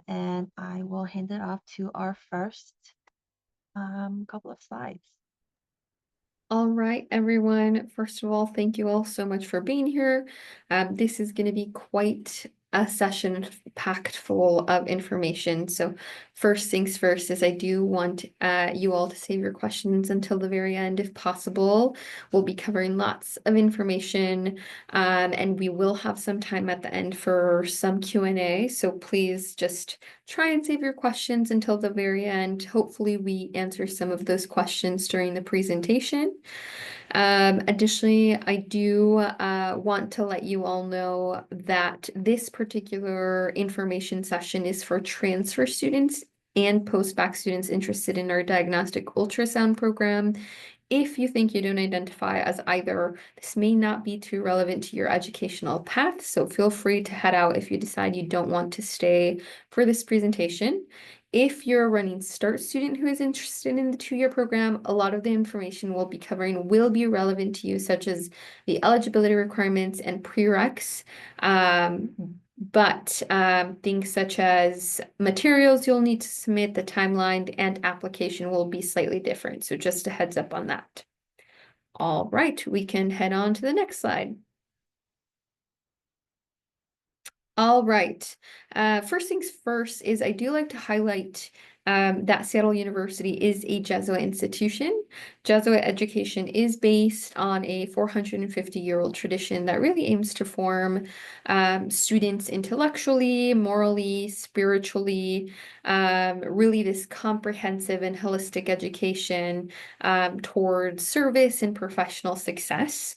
and I will hand it off to our first couple of slides. All right, everyone. First of all, thank you all so much for being here. This is going to be quite a session packed full of information. So first things first is I do want you all to save your questions until the very end if possible. We'll be covering lots of information and we will have some time at the end for some Q&A. So please just try and save your questions until the very end. Hopefully we answer some of those questions during the presentation. Additionally, I do want to let you all know that this particular information session is for transfer students and post-bac students interested in our diagnostic ultrasound program. If you think you don't identify as either, this may not be too relevant to your educational path, so feel free to head out if you decide you don't want to stay for this presentation. If you're a running start student who is interested in the 2-year program, a lot of the information we'll be covering will be relevant to you, such as the eligibility requirements and prereqs. But things such as materials you'll need to submit, the timeline, and application will be slightly different. So just a heads up on that. All right, we can head on to the next slide. All right. First things first is I do like to highlight that Seattle University is a Jesuit institution. Jesuit education is based on a 450-year-old tradition that really aims to form students intellectually, morally, spiritually, really this comprehensive and holistic education towards service and professional success.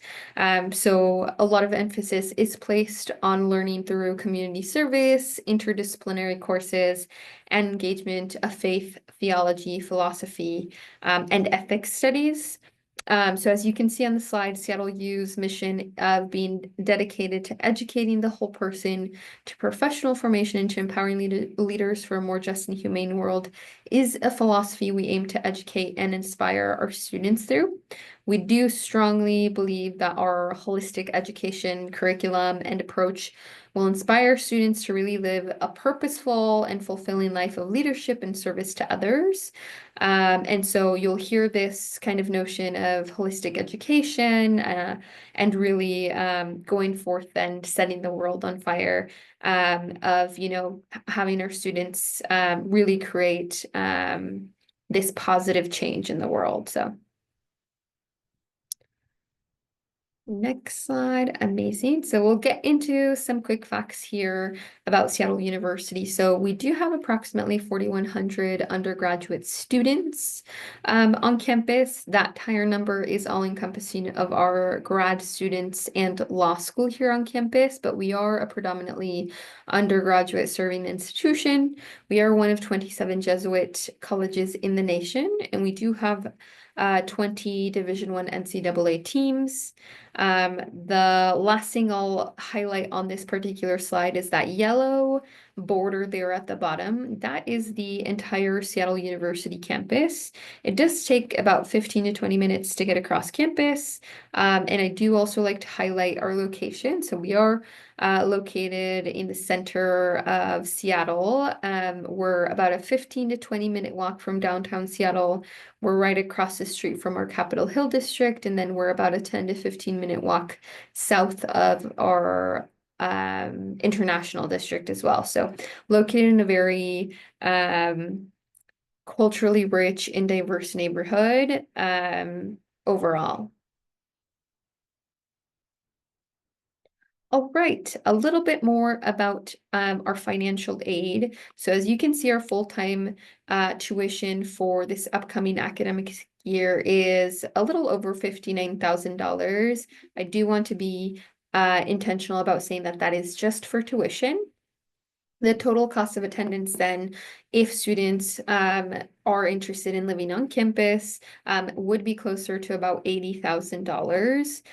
So a lot of emphasis is placed on learning through community service, interdisciplinary courses, and engagement of faith, theology, philosophy, and ethics studies. So as you can see on the slide, Seattle U's mission of being dedicated to educating the whole person, to professional formation, and to empowering leaders for a more just and humane world is a philosophy we aim to educate and inspire our students through. We do strongly believe that our holistic education curriculum and approach will inspire students to really live a purposeful and fulfilling life of leadership and service to others. And so you'll hear this kind of notion of holistic education and really going forth and setting the world on fire of, having our students really create this positive change in the world. So. Next slide. Amazing. So we'll get into some quick facts here about Seattle University. So we do have approximately 4,100 undergraduate students on campus. That higher number is all encompassing of our grad students and law school here on campus, but we are a predominantly undergraduate serving institution. We are one of 27 Jesuit colleges in the nation, and we do have 20 Division I NCAA teams. The last thing I'll highlight on this particular slide is that yellow border there at the bottom. That is the entire Seattle University campus. It does take about 15 to 20 minutes to get across campus. And I do also like to highlight our location. So we are located in the center of Seattle. We're about a 15 to 20-minute walk from downtown Seattle. We're right across the street from our Capitol Hill district, and then we're about a 10 to 15-minute walk south of our international district as well. So located in a very culturally rich and diverse neighborhood overall. All right, a little bit more about our financial aid. So as you can see, our full-time tuition for this upcoming academic year is a little over $59,000. I do want to be intentional about saying that that is just for tuition. The total cost of attendance then, if students are interested in living on campus, would be closer to about $80,000.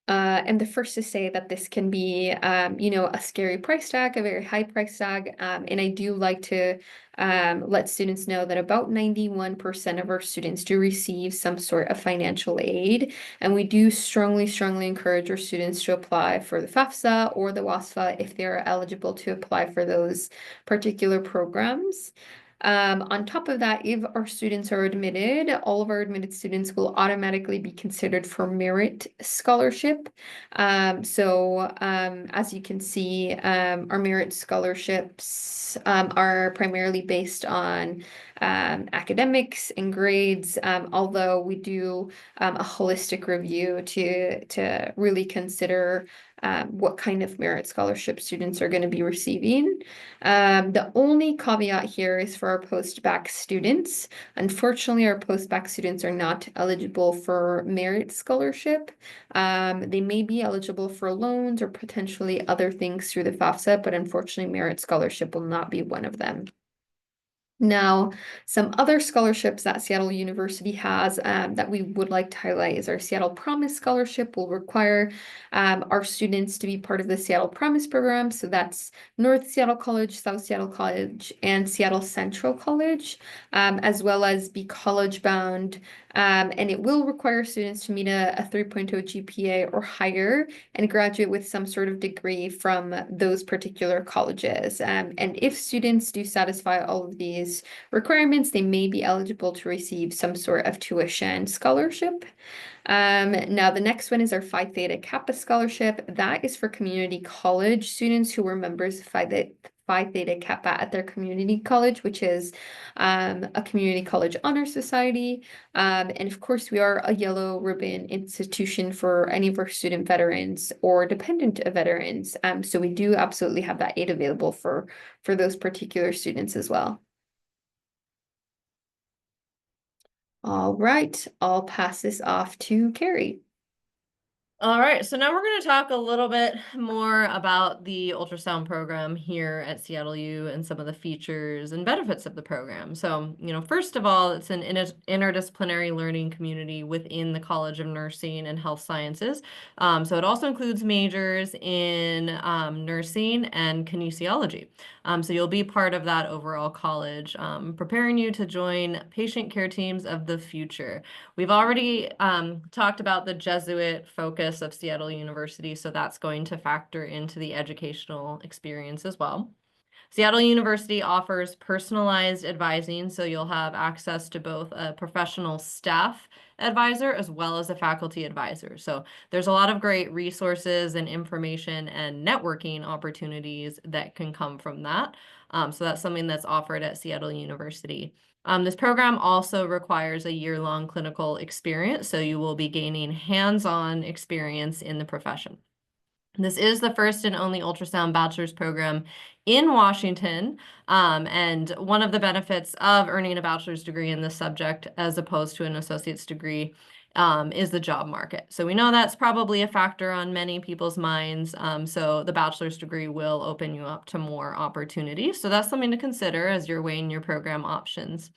And the first to say that this can be, a scary price tag, a very high price tag. And I do like to let students know that about 91% of our students do receive some sort of financial aid. And we do strongly, strongly encourage our students to apply for the FAFSA or the WASFA if they are eligible to apply for those particular programs. On top of that, if our students are admitted, all of our admitted students will automatically be considered for merit scholarship. As you can see, our merit scholarships are primarily based on academics and grades, although we do a holistic review to really consider what kind of merit scholarship students are going to be receiving. The only caveat here is for our post-bac students. Unfortunately, our post-bac students are not eligible for merit scholarship. They may be eligible for loans or potentially other things through the FAFSA, but unfortunately, merit scholarship will not be one of them. Now, some other scholarships that Seattle University has that we would like to highlight is our Seattle Promise Scholarship will require our students to be part of the Seattle Promise program. So that's North Seattle College, South Seattle College, and Seattle Central College, as well as be college bound. And it will require students to meet a 3.0 GPA or higher and graduate with some sort of degree from those particular colleges. And if students do satisfy all of these requirements, they may be eligible to receive some sort of tuition scholarship. Now the next one is our Phi Theta Kappa Scholarship. That is for community college students who were members of Phi Theta Kappa at their community college, which is a community college honor society. And of course, we are a yellow ribbon institution for any of our student veterans or dependent veterans. So we do absolutely have that aid available for those particular students as well. All right, I'll pass this off to Carrie. All right, so now we're going to talk a little bit more about the ultrasound program here at Seattle U and some of the features and benefits of the program. So, first of all, it's an interdisciplinary learning community within the College of Nursing and Health Sciences. So it also includes majors in nursing and kinesiology. So you'll be part of that overall college, preparing you to join patient care teams of the future. We've already talked about the Jesuit focus of Seattle University, so that's going to factor into the educational experience as well. Seattle University offers personalized advising, so you'll have access to both a professional staff advisor as well as a faculty advisor. So there's a lot of great resources and information and networking opportunities that can come from that. So that's something that's offered at Seattle University. This program also requires a year-long clinical experience, so you will be gaining hands-on experience in the profession. This is the first and only ultrasound bachelor's program in Washington, and one of the benefits of earning a bachelor's degree in this subject as opposed to an associate's degree is the job market. So we know that's probably a factor on many people's minds, so the bachelor's degree will open you up to more opportunities. So that's something to consider as you're weighing your program options.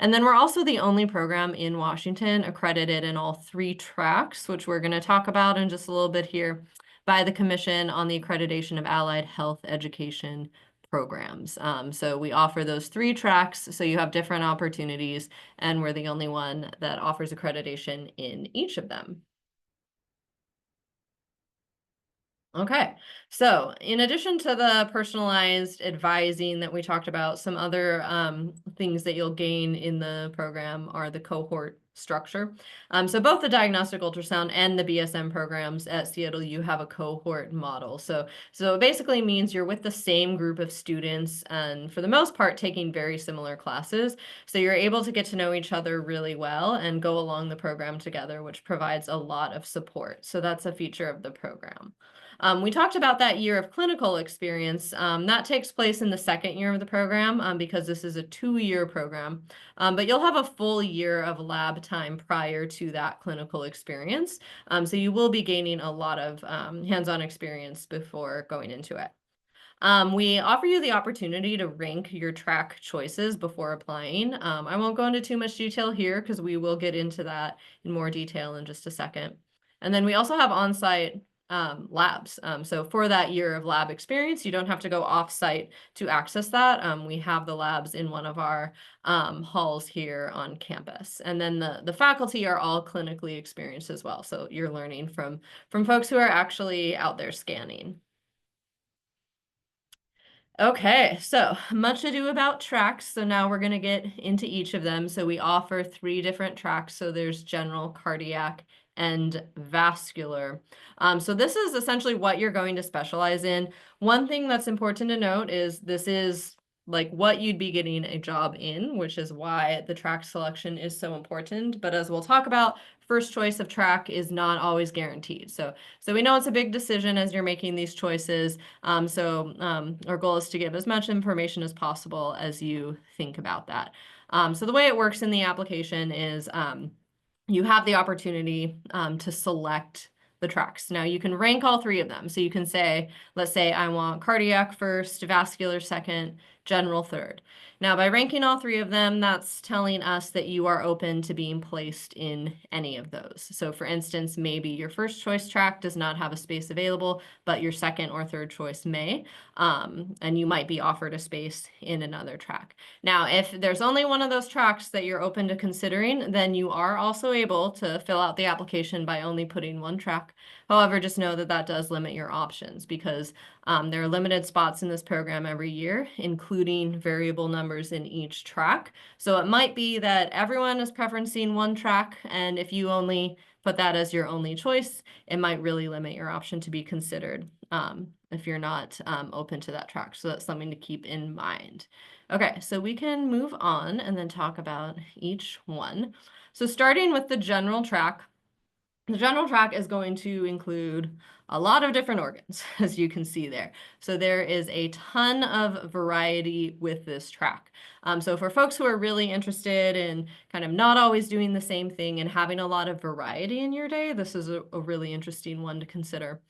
And then we're also the only program in Washington accredited in all 3 tracks, which we're going to talk about in just a little bit here, by the Commission on the Accreditation of Allied Health Education Programs. So we offer those 3 tracks, so you have different opportunities, and we're the only one that offers accreditation in each of them. Okay, so in addition to the personalized advising that we talked about, some other things that you'll gain in the program are the cohort structure. So both the diagnostic ultrasound and the BSM programs at Seattle U have a cohort model. So it basically means you're with the same group of students and for the most part taking very similar classes. So you're able to get to know each other really well and go along the program together, which provides a lot of support. So that's a feature of the program. We talked about that year of clinical experience. That takes place in the 2nd year of the program because this is a 2-year program. But you'll have a full year of lab time prior to that clinical experience. So you will be gaining a lot of hands-on experience before going into it. We offer you the opportunity to rank your track choices before applying. I won't go into too much detail here because we will get into that in more detail in just a second. And then we also have on-site labs. So for that year of lab experience, you don't have to go off-site to access that. We have the labs in one of our halls here on campus. And then the faculty are all clinically experienced as well. So you're learning from folks who are actually out there scanning. Okay, so much ado about tracks. So now we're going to get into each of them. So we offer 3 different tracks. So there's general, cardiac, and vascular. So this is essentially what you're going to specialize in. One thing that's important to note is this is like what you'd be getting a job in, which is why the track selection is so important. But as we'll talk about, first choice of track is not always guaranteed. So we know it's a big decision as you're making these choices. Our goal is to give as much information as possible as you think about that. So the way it works in the application is you have the opportunity to select the tracks. Now you can rank all 3 of them. So you can say, let's say I want cardiac first, vascular second, general third. Now, by ranking all 3 of them, that's telling us that you are open to being placed in any of those. So for instance, maybe your first choice track does not have a space available, but your second or third choice may, and you might be offered a space in another track. Now, if there's only one of those tracks that you're open to considering, then you are also able to fill out the application by only putting 1 track. However, just know that that does limit your options because there are limited spots in this program every year, including variable numbers in each track. So it might be that everyone is preferencing 1 track, and if you only put that as your only choice, it might really limit your option to be considered if you're not open to that track. So that's something to keep in mind. Okay, so we can move on and then talk about each one. So starting with the general track, the general track is going to include a lot of different organs, as you can see there. So there is a ton of variety with this track. So for folks who are really interested in kind of not always doing the same thing and having a lot of variety in your day, this is a really interesting one to consider.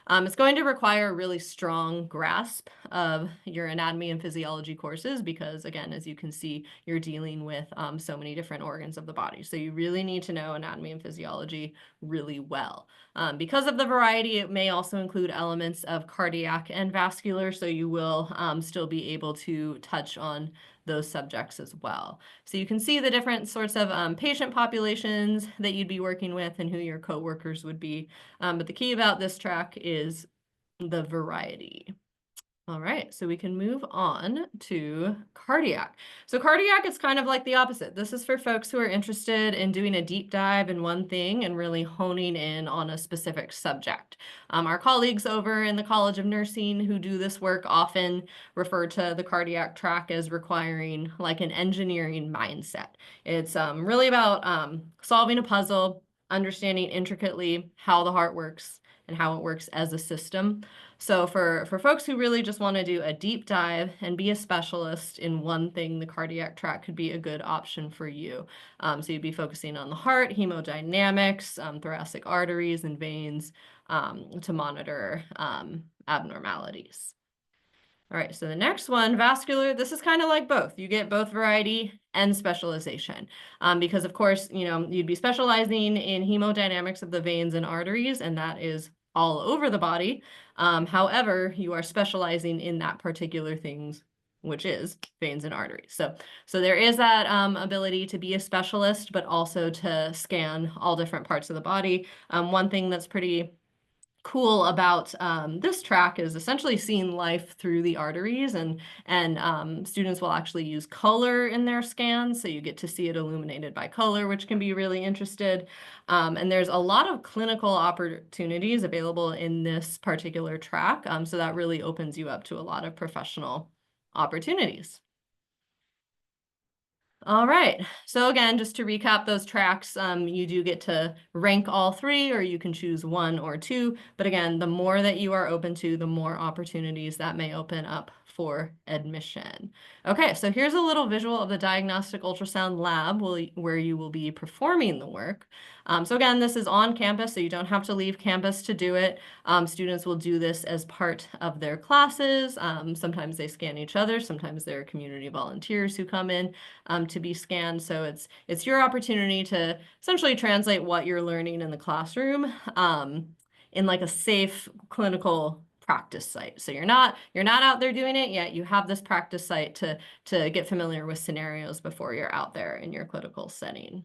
It's going to require a really strong grasp of your anatomy and physiology courses because, again, as you can see, you're dealing with so many different organs of the body. So you really need to know anatomy and physiology really well. Because of the variety, it may also include elements of cardiac and vascular, so you will still be able to touch on those subjects as well. So you can see the different sorts of patient populations that you'd be working with and who your coworkers would be. But the key about this track is the variety. All right, so we can move on to cardiac. So cardiac is kind of like the opposite. This is for folks who are interested in doing a deep dive in one thing and really honing in on a specific subject. Our colleagues over in the College of Nursing who do this work often refer to the cardiac track as requiring like an engineering mindset. It's really about solving a puzzle, understanding intricately how the heart works and how it works as a system. So for folks who really just want to do a deep dive and be a specialist in one thing, the cardiac track could be a good option for you. So you'd be focusing on the heart, hemodynamics, thoracic arteries and veins to monitor abnormalities. All right, so the next one, vascular, this is kind of like both. You get both variety and specialization because, of course, you'd be specializing in hemodynamics of the veins and arteries, and that is all over the body. However, you are specializing in that particular things, which is veins and arteries. So there is that ability to be a specialist, but also to scan all different parts of the body. One thing that's pretty cool about this track is essentially seeing life through the arteries, and students will actually use color in their scans, so you get to see it illuminated by color, which can be really interested. And there's a lot of clinical opportunities available in this particular track, so that really opens you up to a lot of professional opportunities. All right, so again, just to recap those tracks, you do get to rank all 3, or you can choose 1 or 2. But again, the more that you are open to, the more opportunities that may open up for admission. Okay, so here's a little visual of the diagnostic ultrasound lab where you will be performing the work. So again, this is on campus, so you don't have to leave campus to do it. Students will do this as part of their classes. Sometimes they scan each other, sometimes there are community volunteers who come in to be scanned. So it's your opportunity to essentially translate what you're learning in the classroom in like a safe clinical practice site. So you're not out there doing it yet. You have this practice site to get familiar with scenarios before you're out there in your clinical setting.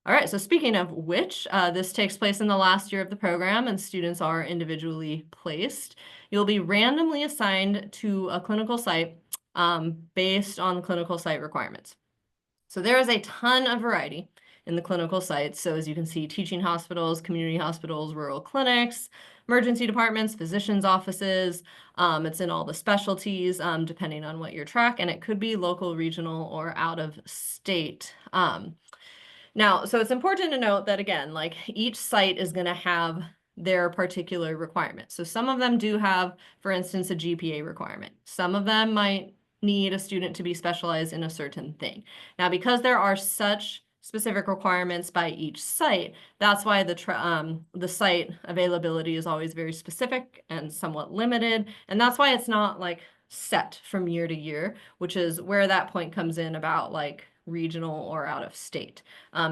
All right, so speaking of which, this takes place in the last year of the program and students are individually placed. You'll be randomly assigned to a clinical site based on clinical site requirements. So there is a ton of variety in the clinical sites. So as you can see, teaching hospitals, community hospitals, rural clinics, emergency departments, physicians' offices. It's in all the specialties, depending on what your track, and it could be local, regional, or out of state. Now, so it's important to note that, again, like each site is going to have their particular requirements. So some of them do have, for instance, a GPA requirement. Some of them might need a student to be specialized in a certain thing. Now, because there are such specific requirements by each site, that's why the site availability is always very specific and somewhat limited. And that's why it's not like set from year to year, which is where that point comes in about like regional or out of state.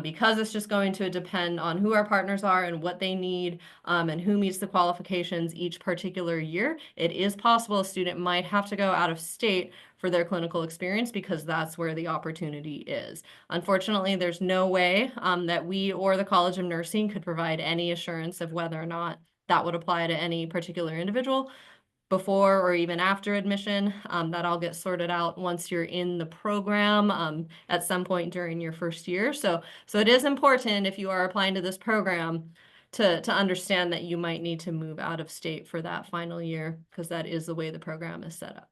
Because it's just going to depend on who our partners are and what they need and who meets the qualifications each particular year. It is possible a student might have to go out of state for their clinical experience because that's where the opportunity is. Unfortunately, there's no way that we or the College of Nursing could provide any assurance of whether or not that would apply to any particular individual before or even after admission. That all gets sorted out once you're in the program at some point during your first year. So it is important if you are applying to this program to understand that you might need to move out of state for that final year because that is the way the program is set up.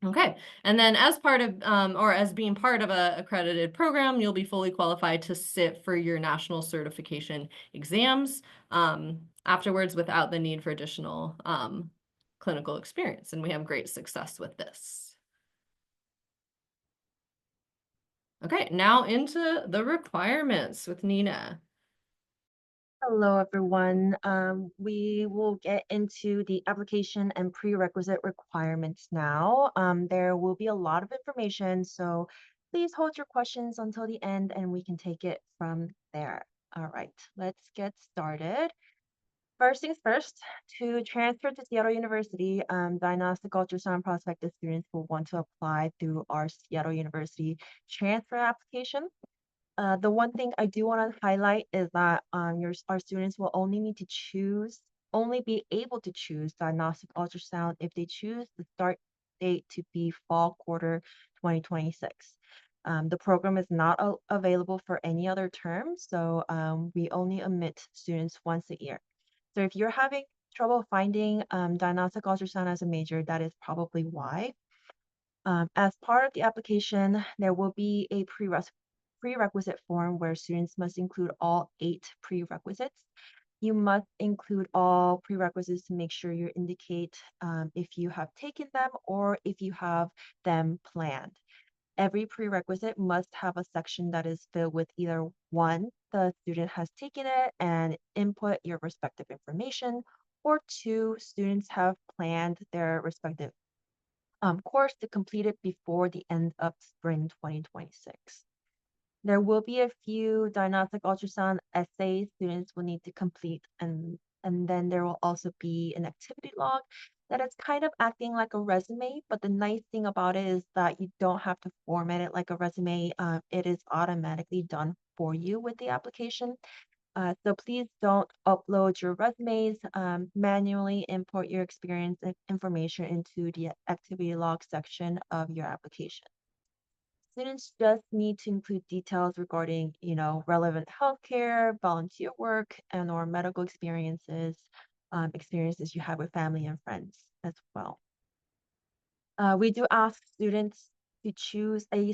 Okay, and then as part of, or as being part of a accredited program, you'll be fully qualified to sit for your national certification exams afterwards without the need for additional clinical experience, and we have great success with this. Okay, now into the requirements with Nina. Hello, everyone. We will get into the application and prerequisite requirements now. There will be a lot of information, so please hold your questions until the end and we can take it from there. All right, let's get started. First things first, to transfer to Seattle University, diagnostic ultrasound prospective students will want to apply through our Seattle University transfer application. The one thing I do want to highlight is that our students will only be able to choose diagnostic ultrasound if they choose the start date to be fall quarter 2026. The program is not available for any other term, so we only admit students once a year. So if you're having trouble finding diagnostic ultrasound as a major, that is probably why. As part of the application, there will be a prerequisite form where students must include all 8 prerequisites. You must include all prerequisites to make sure you indicate if you have taken them or if you have them planned. Every prerequisite must have a section that is filled with either 1, the student has taken it and input your respective information, or 2, students have planned their respective course to complete it before the end of spring 2026. There will be a few diagnostic ultrasound essays students will need to complete, and then there will also be an activity log that is kind of acting like a resume, but the nice thing about it is that you don't have to format it like a resume. It is automatically done for you with the application. So please don't upload your resumes, manually import your experience and information into the activity log section of your application. Students just need to include details regarding, relevant healthcare, volunteer work, and or medical experiences you have with family and friends as well. We do ask students to choose a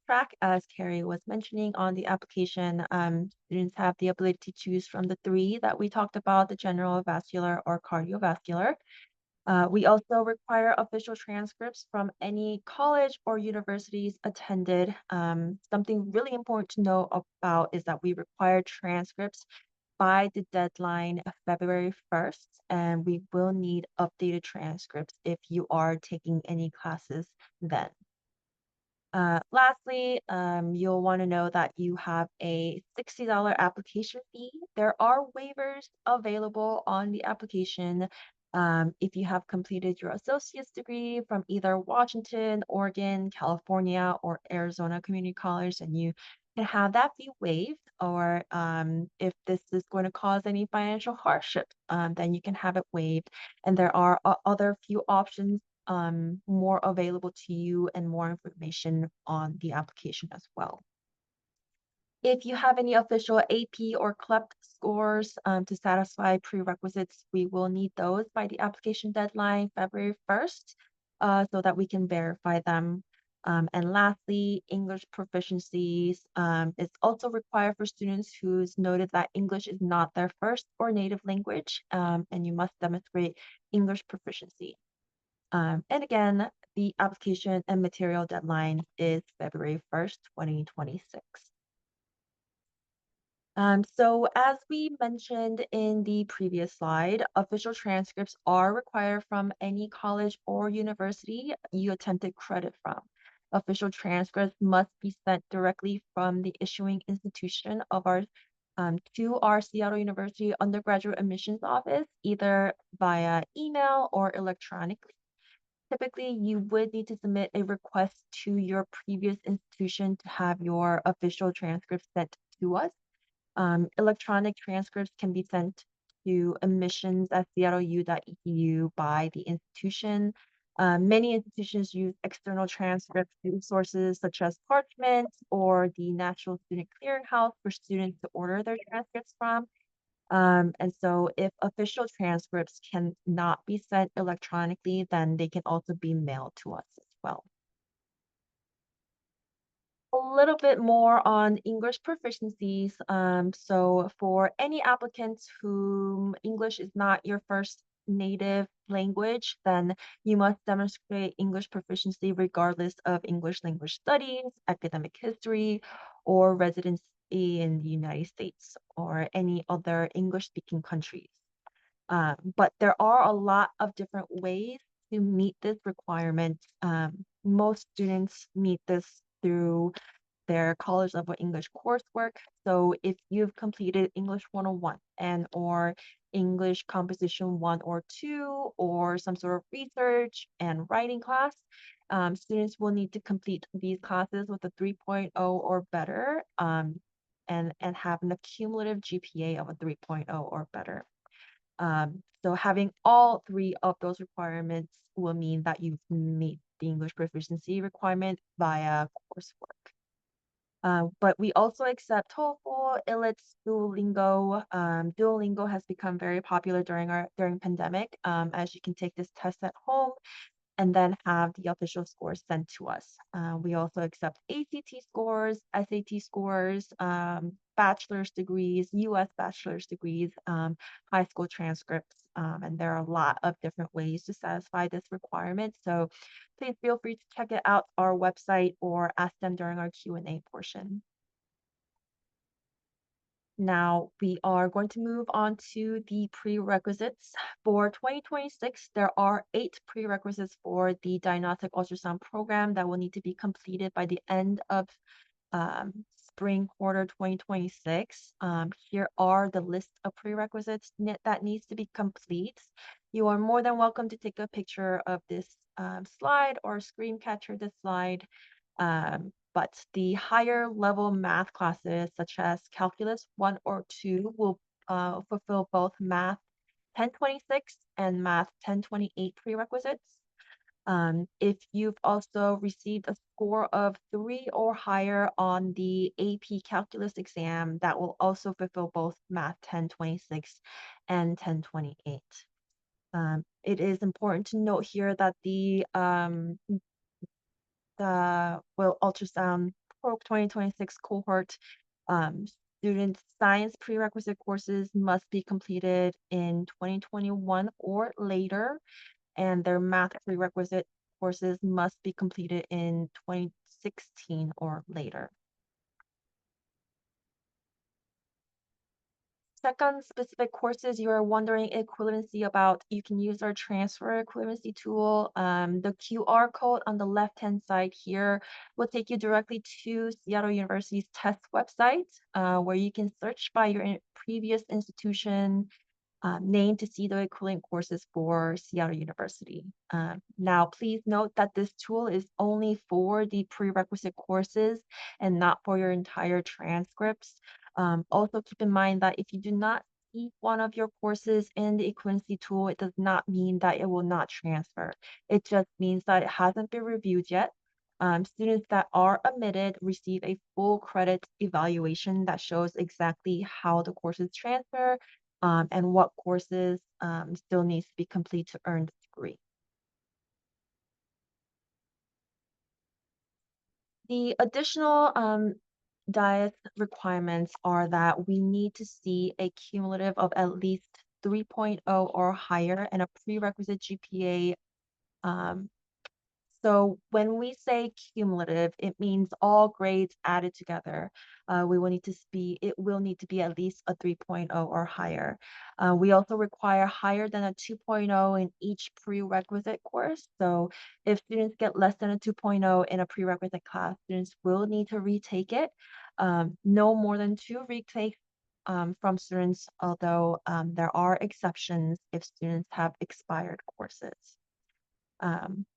track, as Carrie was mentioning on the application. Students have the ability to choose from the three that we talked about, the general, vascular, or cardiovascular. We also require official transcripts from any college or universities attended. Something really important to know about is that we require transcripts by the deadline of February 1st, and we will need updated transcripts if you are taking any classes then. Lastly, you'll want to know that you have a $60 application fee. There are waivers available on the application. If you have completed your associate's degree from either Washington, Oregon, California, or Arizona Community College, and you can have that fee waived. Or if this is going to cause any financial hardship, then you can have it waived. And there are other few options more available to you and more information on the application as well. If you have any official AP or CLEP scores to satisfy prerequisites, we will need those by the application deadline, February 1st, so that we can verify them. And lastly, English proficiencies is also required for students who's noted that English is not their first or native language, and you must demonstrate English proficiency. And again, the application and material deadline is February 1st, 2026. So as we mentioned in the previous slide, official transcripts are required from any college or university you attempted credit from. Official transcripts must be sent directly from the issuing institution of our to our Seattle University undergraduate admissions office, either via email or electronically. Typically, you would need to submit a request to your previous institution to have your official transcripts sent to us. Electronic transcripts can be sent to admissions@seattleu.edu by the institution. Many institutions use external transcript sources such as Parchment or the National Student Clearinghouse for students to order their transcripts from. And so if official transcripts cannot be sent electronically, then they can also be mailed to us as well. A little bit more on English proficiencies. So for any applicants whom English is not your first native language, then you must demonstrate English proficiency regardless of English language studies, academic history, or residency in the United States or any other English-speaking countries. But there are a lot of different ways to meet this requirement. Most students meet this through their college level English coursework. So if you've completed English 101 and or English Composition 1 or 2 or some sort of research and writing class, students will need to complete these classes with a 3.0 or better and have an accumulative GPA of a 3.0 or better. So having all three of those requirements will mean that you've meet the English proficiency requirement via coursework. But we also accept TOEFL, IELTS, Duolingo. Duolingo has become very popular during pandemic, as you can take this test at home and then have the official scores sent to us. We also accept ACT scores, SAT scores, bachelor's degrees, US bachelor's degrees, high school transcripts, and there are a lot of different ways to satisfy this requirement. So please feel free to check it out our website or ask them during our Q&A portion. Now we are going to move on to the prerequisites. For 2026, there are 8 prerequisites for the diagnostic ultrasound program that will need to be completed by the end of spring quarter 2026. Here are the list of prerequisites that needs to be complete. You are more than welcome to take a picture of this slide or screen capture this slide. But the higher level math classes, such as Calculus 1 or 2, will fulfill both Math 1026 and Math 1028 prerequisites. If you've also received a score of 3 or higher on the AP Calculus exam, that will also fulfill both Math 1026 and 1028. It is important to note here that the ultrasound for 2026 cohort, um, student science prerequisite courses must be completed in 2021 or later, and their math prerequisite courses must be completed in 2016 or later. Check on specific courses you are wondering equivalency about, you can use our transfer equivalency tool. The QR code on the left-hand side here will take you directly to Seattle University's test website, where you can search by your previous institution name to see the equivalent courses for Seattle University. Now, please note that this tool is only for the prerequisite courses and not for your entire transcripts. Also, keep in mind that if you do not see one of your courses in the equivalency tool, it does not mean that it will not transfer. It just means that it hasn't been reviewed yet. Students that are admitted receive a full credit evaluation that shows exactly how the courses transfer and what courses still needs to be complete to earn the degree. The additional DIET requirements are that we need to see a cumulative of at least 3.0 or higher and a prerequisite GPA. So when we say cumulative, it means all grades added together. It will need to be at least a 3.0 or higher. We also require higher than a 2.0 in each prerequisite course. So if students get less than a 2.0 in a prerequisite class, students will need to retake it. No more than 2 retakes from students, although there are exceptions if students have expired courses. Um,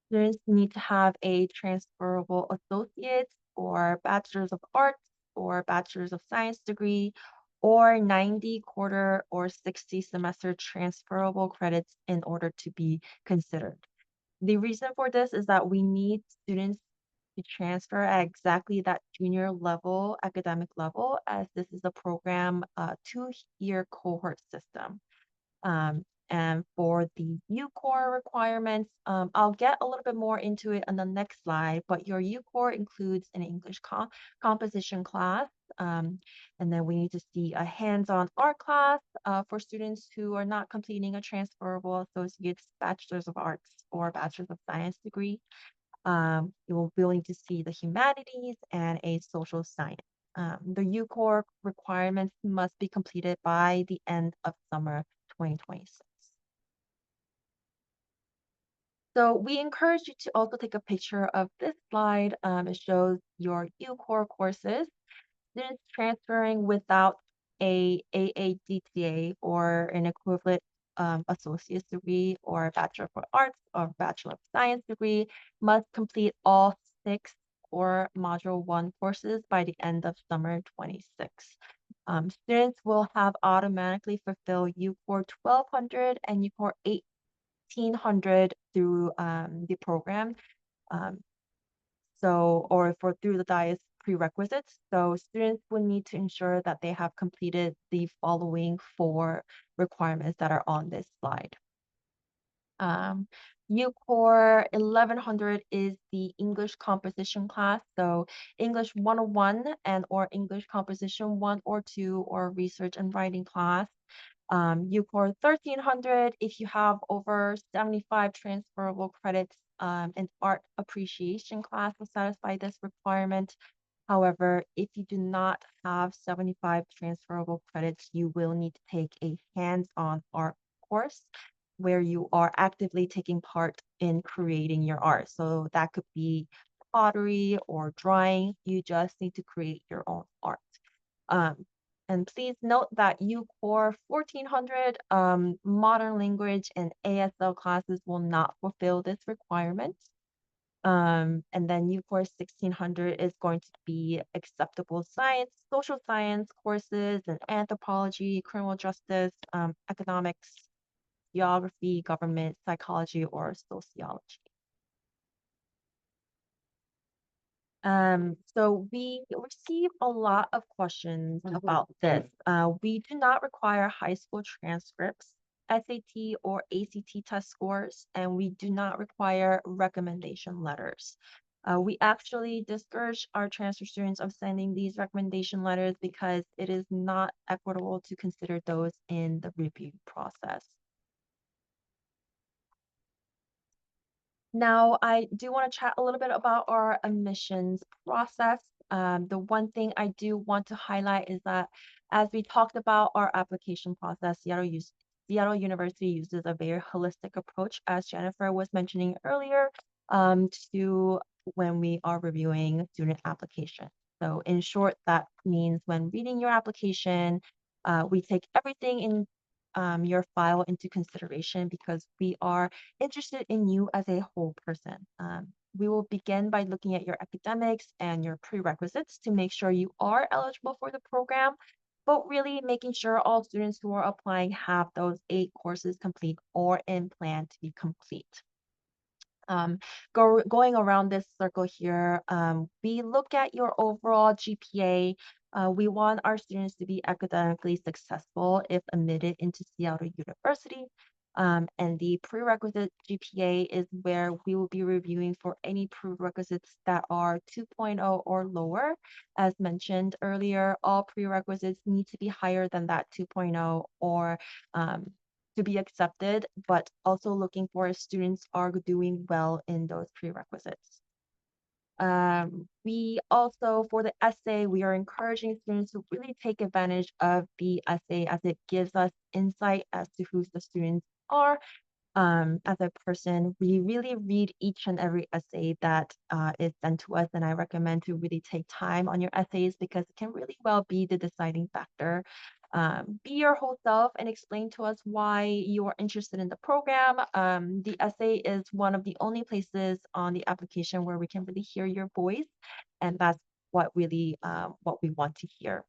Students need to have a transferable associate's or bachelor's of arts or bachelor's of science degree or 90 quarter or 60 semester transferable credits in order to be considered. The reason for this is that we need students to transfer at exactly that junior level, academic level, as this is a program 2-year cohort system. And for the UCORE requirements, I'll get a little bit more into it on the next slide, but your UCORE includes an English composition class. And then we need to see a hands-on art class for students who are not completing a transferable associate's bachelor's of arts or bachelor's of science degree. You will need to see the humanities and a social science. The UCORE requirements must be completed by the end of summer 2026. So we encourage you to also take a picture of this slide. It shows your UCORE courses. Students transferring without a AADTA or an equivalent associate's degree or Bachelor of Arts or Bachelor of Science degree must complete all 6 core Module 1 courses by the end of summer 26. Students will have automatically fulfilled UCORE 1200 and UCORE 1800 through the program. Um, through the DIET's prerequisites. So students will need to ensure that they have completed the following 4 requirements that are on this slide. UCORE 1100 is the English composition class. So English 101 and or English composition 1 or 2 or research and writing class. UCORE 1300 if you have over 75 transferable credits, an art appreciation class will satisfy this requirement. However, if you do not have 75 transferable credits, you will need to take a hands-on art course where you are actively taking part in creating your art. So that could be pottery or drawing. You just need to create your own art. Um, and please note that UCORE 1400 modern language and ASL classes will not fulfill this requirement. And then UCORE 1600 is going to be acceptable science, social science courses, and anthropology, criminal justice, economics, geography, government, psychology, or sociology. So we receive a lot of questions about this. We do not require high school transcripts, SAT or ACT test scores, and we do not require recommendation letters. We actually discourage our transfer students of sending these recommendation letters because it is not equitable to consider those in the review process. Now, I do want to chat a little bit about our admissions process. The one thing I do want to highlight is that as we talked about our application process, Seattle University uses a very holistic approach, as Jennifer was mentioning earlier, to when we are reviewing student application. So in short, that means when reading your application, we take everything in your file into consideration because we are interested in you as a whole person. We will begin by looking at your academics and your prerequisites to make sure you are eligible for the program, but really making sure all students who are applying have those 8 courses complete or in plan to be complete. Going around this circle here, we look at your overall GPA. We want our students to be academically successful if admitted into Seattle University. And the prerequisite GPA is where we will be reviewing for any prerequisites that are 2.0 or lower. As mentioned earlier, all prerequisites need to be higher than that 2.0 or um, to be accepted, but also looking for if students are doing well in those prerequisites. We also, for the essay, we are encouraging students to really take advantage of the essay as it gives us insight as to who the students are as a person. We really read each and every essay that is sent to us, and I recommend to really take time on your essays because it can really well be the deciding factor. Be your whole self and explain to us why you are interested in the program. The essay is one of the only places on the application where we can really hear your voice, and that's what we want to hear.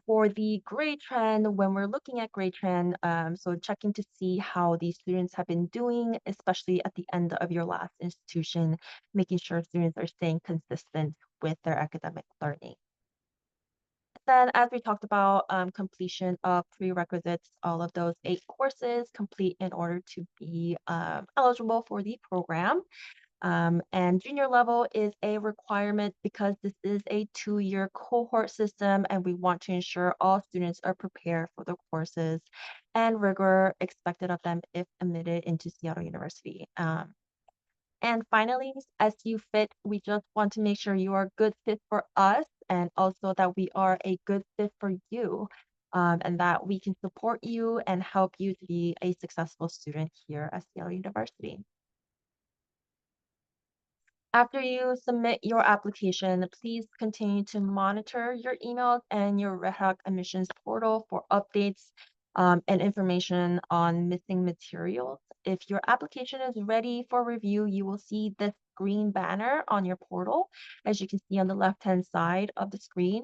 For the grade trend, when we're looking at grade trend, so checking to see how the students have been doing, especially at the end of your last institution, making sure students are staying consistent with their academic learning. Then, as we talked about, completion of prerequisites, all of those 8 courses complete in order to be eligible for the program. And junior level is a requirement because this is a 2-year cohort system, and we want to ensure all students are prepared for the courses and rigor expected of them if admitted into Seattle University. And finally, as you fit, we just want to make sure you are a good fit for us and also that we are a good fit for you. And that we can support you and help you to be a successful student here at Seattle University. After you submit your application, please continue to monitor your emails and your Red Hawk admissions portal for updates and information on missing materials. If your application is ready for review, you will see this green banner on your portal, as you can see on the left-hand side of the screen.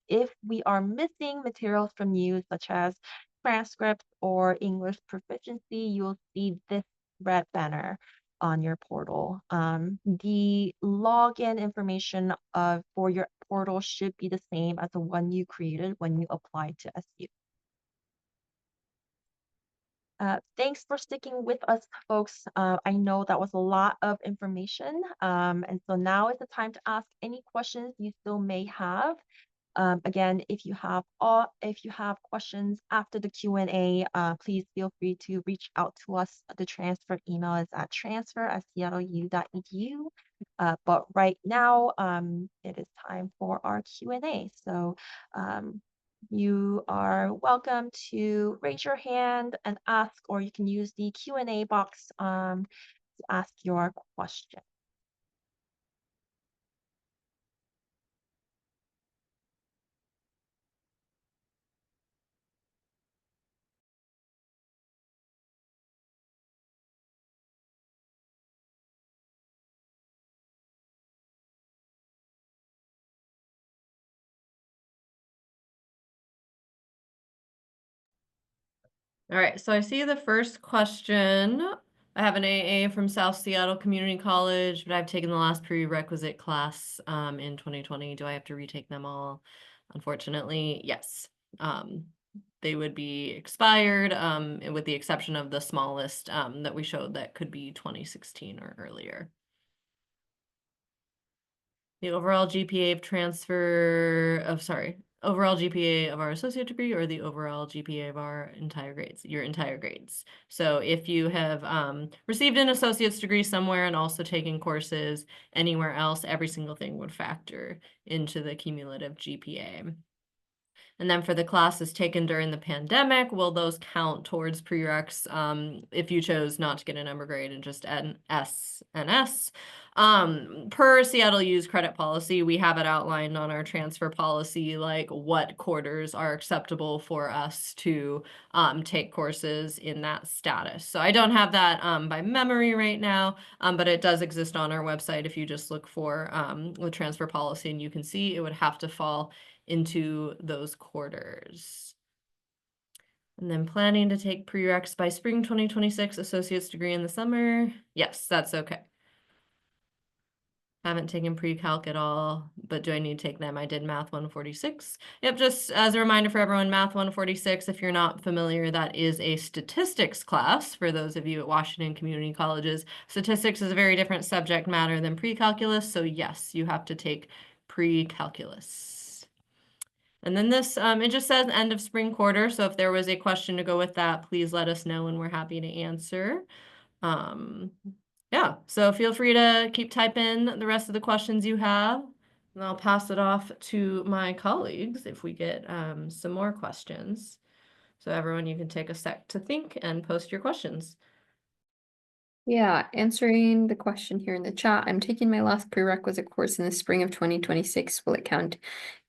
If we are missing materials from you, such as transcripts or English proficiency, you'll see this red banner on your portal. The login information for your portal should be the same as the one you created when you applied to SU. Thanks for sticking with us, folks. I know that was a lot of information. And so now is the time to ask any questions you still may have. Again, if you have questions after the Q&A, please feel free to reach out to us. The transfer email is at transfer@seattleu.edu. But right now, it is time for our Q&A. So you are welcome to raise your hand and ask, or you can use the Q&A box to ask your question. All right, so I see the first question. I have an AA from South Seattle Community College, but I've taken the last prerequisite class in 2020. Do I have to retake them all? Unfortunately, yes. They would be expired, with the exception of the smallest that we showed that could be 2016 or earlier. The overall GPA overall GPA of our associate degree or the overall GPA of our entire grades, your entire grades. So if you have received an associate's degree somewhere and also taken courses anywhere else, every single thing would factor into the cumulative GPA. And then for the classes taken during the pandemic, will those count towards prereqs if you chose not to get a number grade and just an S and S? Per Seattle U's credit policy, we have it outlined on our transfer policy, like what quarters are acceptable for us to take courses in that status. So I don't have that by memory right now, but it does exist on our website. If you just look for the transfer policy, and you can see it would have to fall into those quarters. And then planning to take prereqs by spring 2026, associate's degree in the summer. Yes, that's okay. Haven't taken pre-calc at all, but do I need to take them? I did Math 146. Yep, just as a reminder for everyone, Math 146, if you're not familiar, that is a statistics class for those of you at Washington Community Colleges. Statistics is a very different subject matter than pre-calculus, so yes, you have to take pre-calculus. And then this, it just says end of spring quarter. So if there was a question to go with that, please let us know and we're happy to answer. Yeah, so feel free to keep typing the rest of the questions you have. And I'll pass it off to my colleagues if we get some more questions. So everyone, you can take a sec to think and post your questions. Yeah, answering the question here in the chat, I'm taking my last prerequisite course in the spring of 2026. Will it count?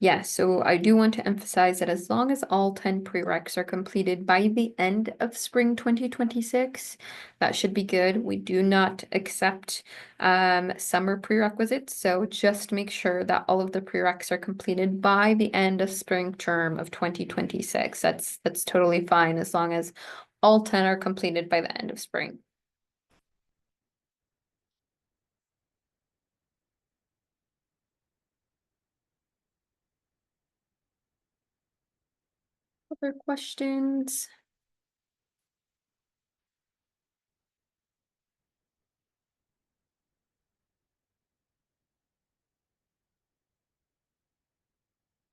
Yes, so I do want to emphasize that as long as all 10 prereqs are completed by the end of spring 2026, that should be good. We do not accept summer prerequisites, so just make sure that all of the prereqs are completed by the end of spring term of 2026. That's totally fine as long as all 10 are completed by the end of spring. Other questions?